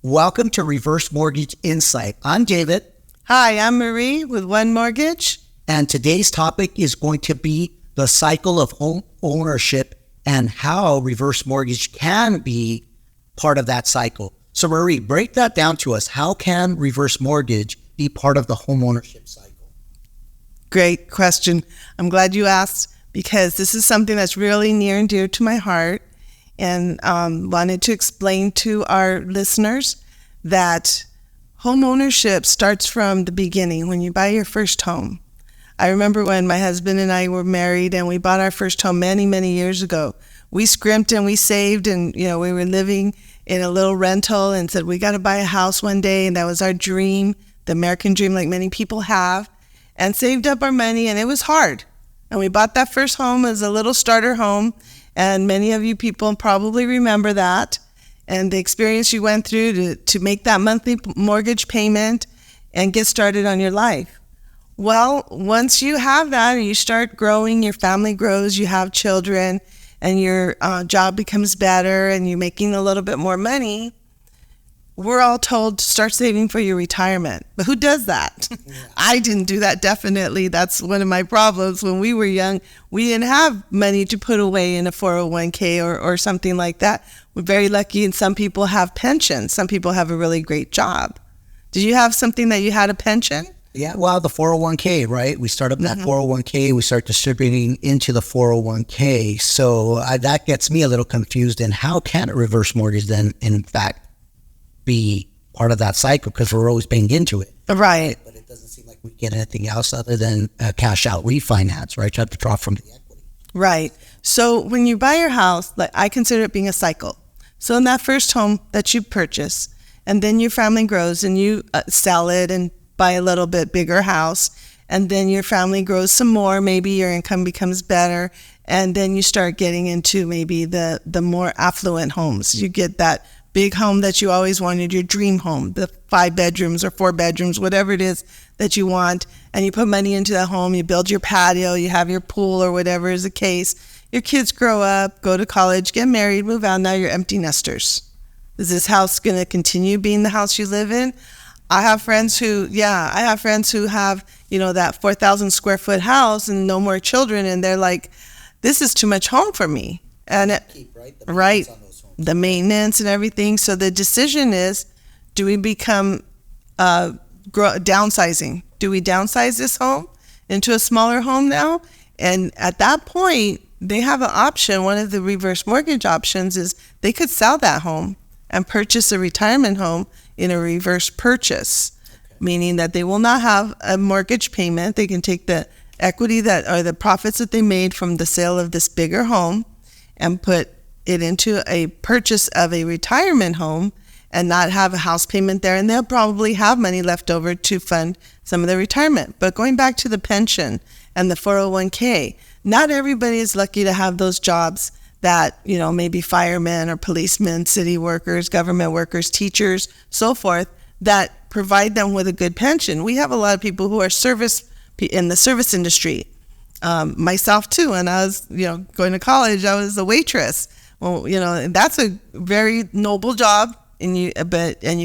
Welcome to Reverse Mortgage Insight. I'm David. Hi, I'm Marie with One Mortgage. And today's topic is going to be the cycle of home ownership and how reverse mortgage can be part of that cycle. So Marie, break that down to us. How can reverse mortgage be part of the home ownership cycle? Great question. I'm glad you asked because this is something that's really near and dear to my heart, and wanted to explain to our listeners that home ownership starts from the beginning when you buy your first home. I remember when my husband and I were married and we bought our first home many, many years ago. We scrimped and we saved, and we were living in a little rental and said we got to buy a house one day, and that was our dream, the American dream, like many people have, and saved up our money, and it was hard. And we bought that first home as a little starter home, and many of you people probably remember that and the experience you went through to make that monthly mortgage payment and get started on your life. Well, once you have that and you start growing, your family grows, you have children, and your job becomes better and you're making a little bit more money, we're all told to start saving for your retirement. But who does that? Yeah. I didn't do that, definitely. That's one of my problems. When we were young, we didn't have money to put away in a 401k or something like that. We're very lucky, and some people have pensions. Some people have a really great job. Did you have something that you had a pension? Yeah, well, the 401k, right? We start up that 401k, we start distributing into the 401k. So that gets me a little confused. And how can a reverse mortgage then, in fact, be part of that cycle? Because we're always paying into it. Right. But it doesn't seem like we get anything else other than cash out refinance, right? You have to draw from the equity. Right. So when you buy your house, like I consider it being a cycle. So in that first home that you purchase, and then your family grows and you sell it and buy a little bit bigger house, and then your family grows some more, maybe your income becomes better, and then you start getting into maybe the more affluent homes. You get that big home that you always wanted, your dream home, the 5 bedrooms or 4 bedrooms, whatever it is that you want, and you put money into that home, you build your patio, you have your pool or whatever is the case. Your kids grow up, go to college, get married, move out, now you're empty nesters. Is this house going to continue being the house you live in? I have friends who have, that 4,000 square foot house and no more children, and they're like, this is too much home for me. And the maintenance and everything. So the decision is, do we become downsizing? Do we downsize this home into a smaller home now? And at that point, they have an option. One of the reverse mortgage options is they could sell that home and purchase a retirement home in a reverse purchase, meaning that they will not have a mortgage payment. They can take the equity that or the profits that they made from the sale of this bigger home and put it into a purchase of a retirement home and not have a house payment there. And they'll probably have money left over to fund some of their retirement. But going back to the pension and the 401k, not everybody is lucky to have those jobs that, maybe firemen or policemen, city workers, government workers, teachers, so forth, that provide them with a good pension. We have a lot of people who are in the service industry. Myself too, when I was, going to college, I was a waitress. Well, that's a very noble job, and you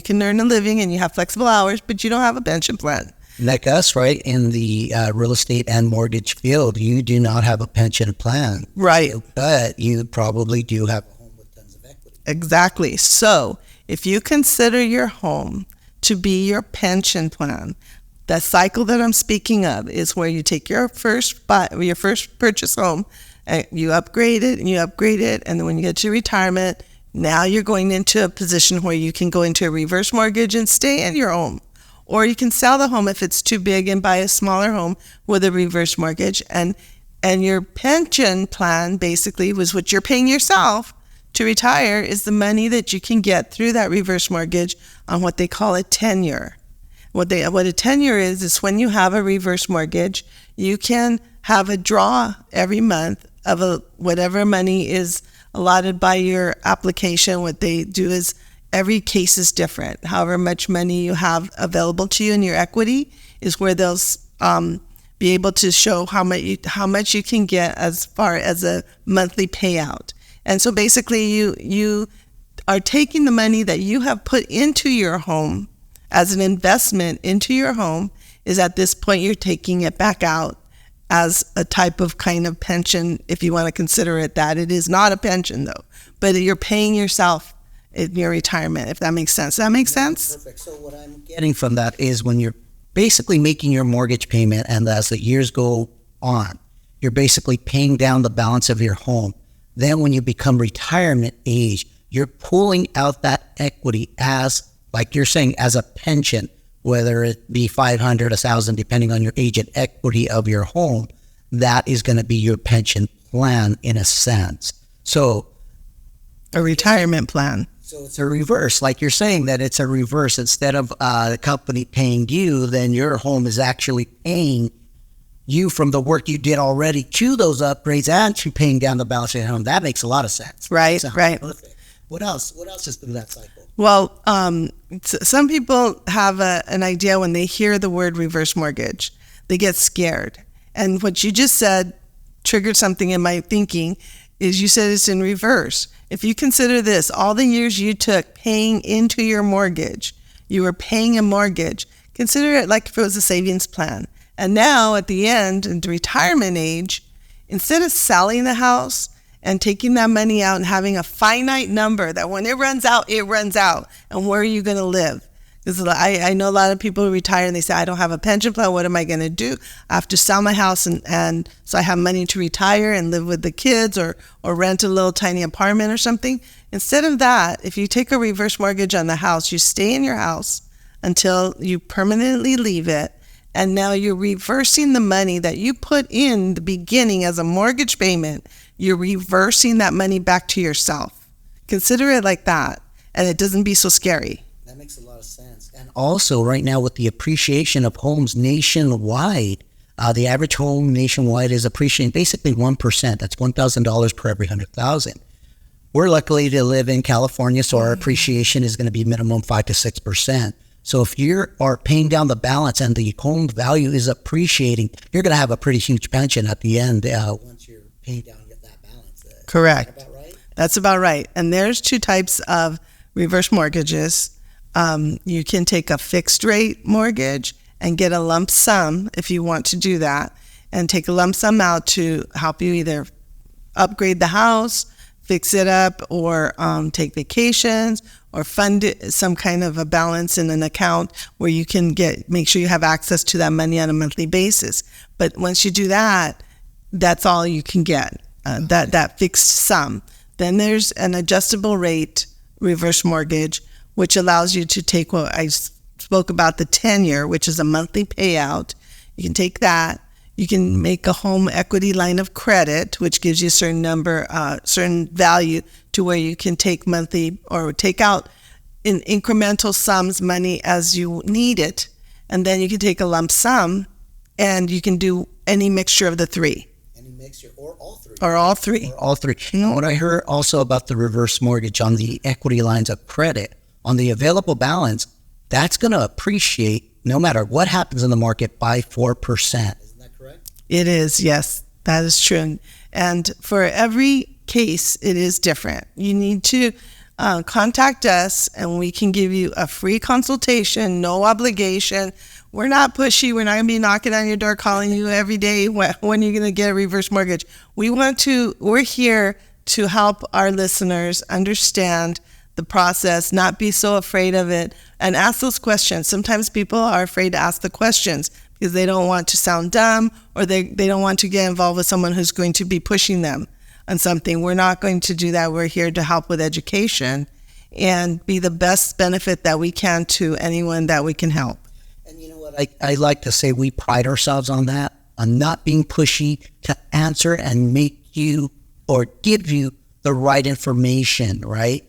can earn a living and you have flexible hours, but you don't have a pension plan. Like us, right, in the real estate and mortgage field, you do not have a pension plan. Right. But you probably do have a home with tons of equity. Exactly. So if you consider your home to be your pension plan, the cycle that I'm speaking of is where you take your first purchase home, and you upgrade it, and then when you get to retirement, now you're going into a position where you can go into a reverse mortgage and stay in your home. Or you can sell the home if it's too big and buy a smaller home with a reverse mortgage. And your pension plan basically was what you're paying yourself to retire is the money that you can get through that reverse mortgage on what they call a tenure. What a tenure is when you have a reverse mortgage, you can have a draw every month of whatever money is allotted by your application. What they do is every case is different. However much money you have available to you in your equity is where they'll be able to show how much you can get as far as a monthly payout. And so basically you are taking the money that you have put into your home as an investment into your home, is at this point you're taking it back out as a type of kind of pension, if you want to consider it that. It is not a pension though, but you're paying yourself in your retirement, if that makes sense. Does that make sense? Perfect. So what I'm getting from that is when you're basically making your mortgage payment, and as the years go on, you're basically paying down the balance of your home. Then when you become retirement age, you're pulling out that equity as, like you're saying, as a pension, whether it be 500, 1,000, depending on your age and equity of your home. That is going to be your pension plan in a sense. So a retirement plan. So it's a reverse, like you're saying, that it's a reverse. Instead of the company paying you, then your home is actually paying you from the work you did already to those upgrades and to paying down the balance of your home. That makes a lot of sense. Right, right. Perfect. What else? What else is through that cycle? Well, some people have an idea when they hear the word reverse mortgage. They get scared. And what you just said triggered something in my thinking, is you said it's in reverse. If you consider this, all the years you took paying into your mortgage, you were paying a mortgage, consider it like if it was a savings plan. And now at the end, in the retirement age, instead of selling the house and taking that money out and having a finite number that when it runs out, and where are you going to live? Because I know a lot of people who retire and they say, I don't have a pension plan. What am I going to do? I have to sell my house and so I have money to retire and live with the kids or rent a little tiny apartment or something. Instead of that, if you take a reverse mortgage on the house, you stay in your house until you permanently leave it. And now you're reversing the money that you put in the beginning as a mortgage payment. You're reversing that money back to yourself. Consider it like that, and it doesn't be so scary. That makes a lot of sense. And also, right now, with the appreciation of homes nationwide, the average home nationwide is appreciating basically 1%. That's $1,000 per every 100,000. We're lucky to live in California, so our appreciation is going to be minimum 5 to 6%. So if you are paying down the balance and the home value is appreciating, you're going to have a pretty huge pension at the end once you're paying down that balance. Correct. Is that about right? That's about right. And there's two types of reverse mortgages. You can take a fixed rate mortgage and get a lump sum if you want to do that, and take a lump sum out to help you either upgrade the house, fix it up, or take vacations, or fund it, some kind of a balance in an account where you can make sure you have access to that money on a monthly basis. But once you do that, that's all you can get, that fixed sum. Then there's an adjustable rate reverse mortgage, which allows you to take what I spoke about, the 10-year, which is a monthly payout. You can take that. You can make a home equity line of credit, which gives you a certain number, certain value to where you can take monthly or take out in incremental sums money as you need it. And then you can take a lump sum, and you can do any mixture of the three. Any mixture or all three. Or all three. Or all three. You know what I heard also about the reverse mortgage on the equity lines of credit, on the available balance, that's going to appreciate no matter what happens in the market by 4%. It is, yes, that is true. And for every case, it is different. You need to contact us, and we can give you a free consultation, no obligation. We're not pushy. We're not going to be knocking on your door calling you every day when you're going to get a reverse mortgage. We're here to help our listeners understand the process, not be so afraid of it, and ask those questions. Sometimes people are afraid to ask the questions because they don't want to sound dumb, or they don't want to get involved with someone who's going to be pushing them on something. We're not going to do that. We're here to help with education and be the best benefit that we can to anyone that we can help. And you know what? I like to say we pride ourselves on that, on not being pushy, to answer and make you or give you the right information, right?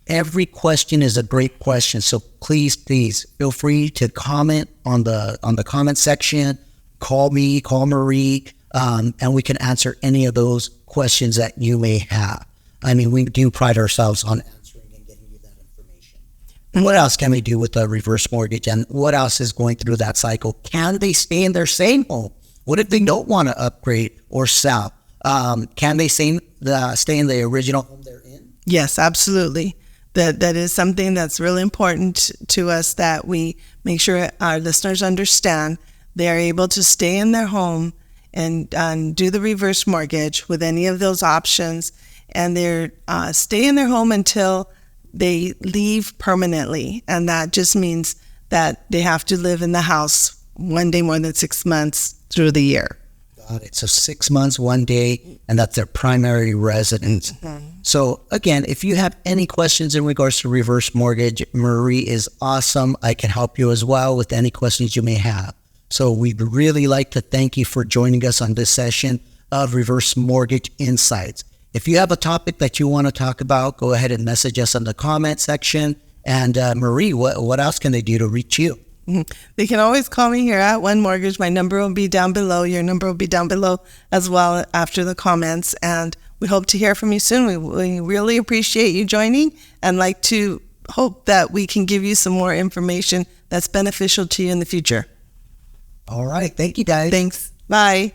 Every question is a great question. So please feel free to comment on the comment section. Call me, call Marie, and we can answer any of those questions that you may have. I mean, we do pride ourselves on answering and getting you that information. And what else can we do with the reverse mortgage? And what else is going through that cycle? Can they stay in their same home? What if they don't want to upgrade or sell? Can they stay in the original home they're in? Yes, absolutely. That is something that's really important to us, that we make sure our listeners understand. They are able to stay in their home and do the reverse mortgage with any of those options, and they're stay in their home until they leave permanently. And that just means that they have to live in the house one day more than 6 months through the year. Got it. So 6 months, 1 day, and that's their primary residence. So again, if you have any questions in regards to reverse mortgage, Marie is awesome. I can help you as well with any questions you may have. So we'd really like to thank you for joining us on this session of Reverse Mortgage Insights. If you have a topic that you want to talk about, go ahead and message us in the comment section. And Marie, what else can they do to reach you? They can always call me here at One Mortgage. My number will be down below. Your number will be down below as well after the comments. And we hope to hear from you soon. We really appreciate you joining, and like to hope that we can give you some more information that's beneficial to you in the future. All right. Thank you, guys. Thanks. Bye.